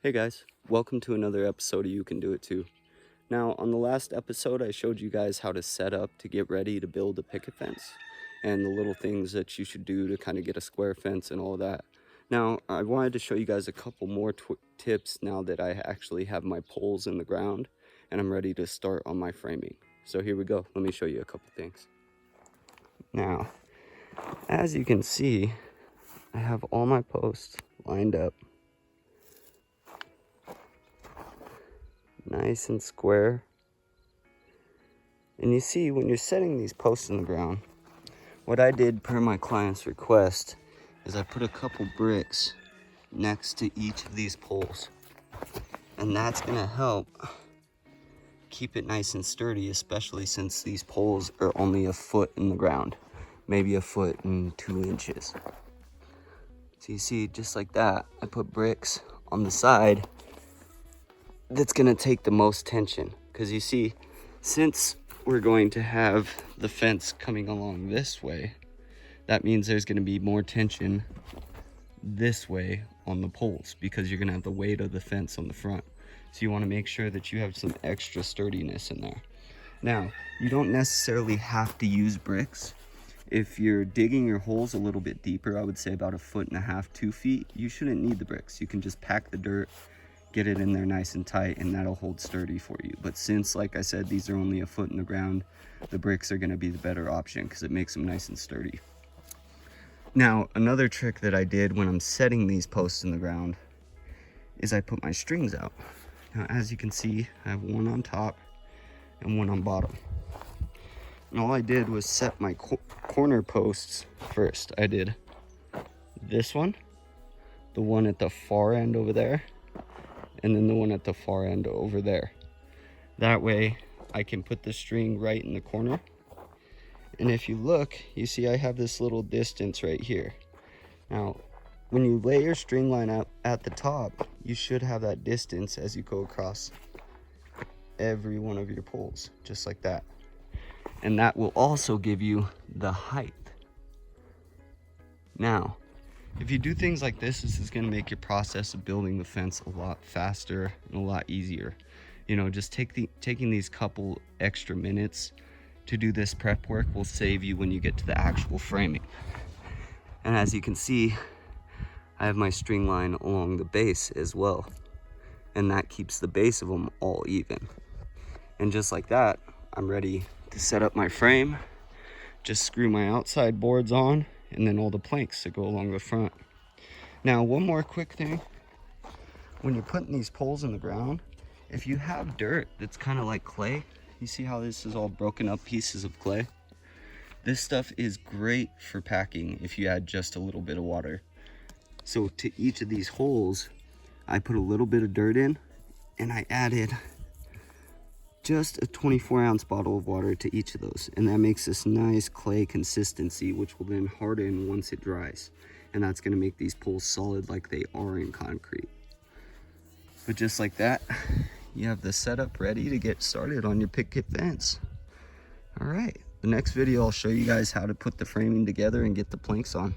Hey guys, welcome to another episode of You Can Do It Too. Now, on the last episode, I showed you guys how to set up to get ready to build a picket fence and the little things that you should do to kind of get a square fence and all that. Now, I wanted to show you guys a couple more tips now that I actually have my poles in the ground and I'm ready to start on my framing. So here we go. Let me show you a couple things. Now, as you can see, I have all my posts lined up nice and square. And you see, when you're setting these posts in the ground, what I did per my client's request is I put a couple bricks next to each of these poles. And that's gonna help keep it nice and sturdy, especially since these poles are only a foot in the ground, maybe a foot and 2 inches. So you see, just like that, I put bricks on the side that's gonna take the most tension. Because you see, since we're going to have the fence coming along this way, that means there's gonna be more tension this way on the poles because you're gonna have the weight of the fence on the front. So you wanna make sure that you have some extra sturdiness in there. Now, you don't necessarily have to use bricks. If you're digging your holes a little bit deeper, I would say about 1.5 feet, 2 feet, you shouldn't need the bricks. You can just pack the dirt, get it in there nice and tight, and that'll hold sturdy for you. But since, like I said, these are only a foot in the ground, the bricks are gonna be the better option because it makes them nice and sturdy. Now, another trick that I did when I'm setting these posts in the ground is I put my strings out. Now, as you can see, I have one on top and one on bottom. And all I did was set my corner posts first. I did this one, the one at the far end over there, and then the one at the far end over there. That way I can put the string right in the corner. And if you look, you see I have this little distance right here. Now, when you lay your string line out at the top, you should have that distance as you go across every one of your poles, just like that. And that will also give you the height. Now, if you do things like this is gonna make your process of building the fence a lot faster and a lot easier. You know, just taking these couple extra minutes to do this prep work will save you when you get to the actual framing. And as you can see, I have my string line along the base as well. And that keeps the base of them all even. And just like that, I'm ready to set up my frame, just screw my outside boards on, and then all the planks that go along the front. Now, one more quick thing. When you're putting these poles in the ground, if you have dirt that's kind of like clay, you see how this is all broken up pieces of clay? This stuff is great for packing if you add just a little bit of water. So to each of these holes, I put a little bit of dirt in, and I added just a 24-ounce bottle of water to each of those. And that makes this nice clay consistency, which will then harden once it dries. And that's gonna make these poles solid like they are in concrete. But just like that, you have the setup ready to get started on your picket fence. All right, the next video I'll show you guys how to put the framing together and get the planks on.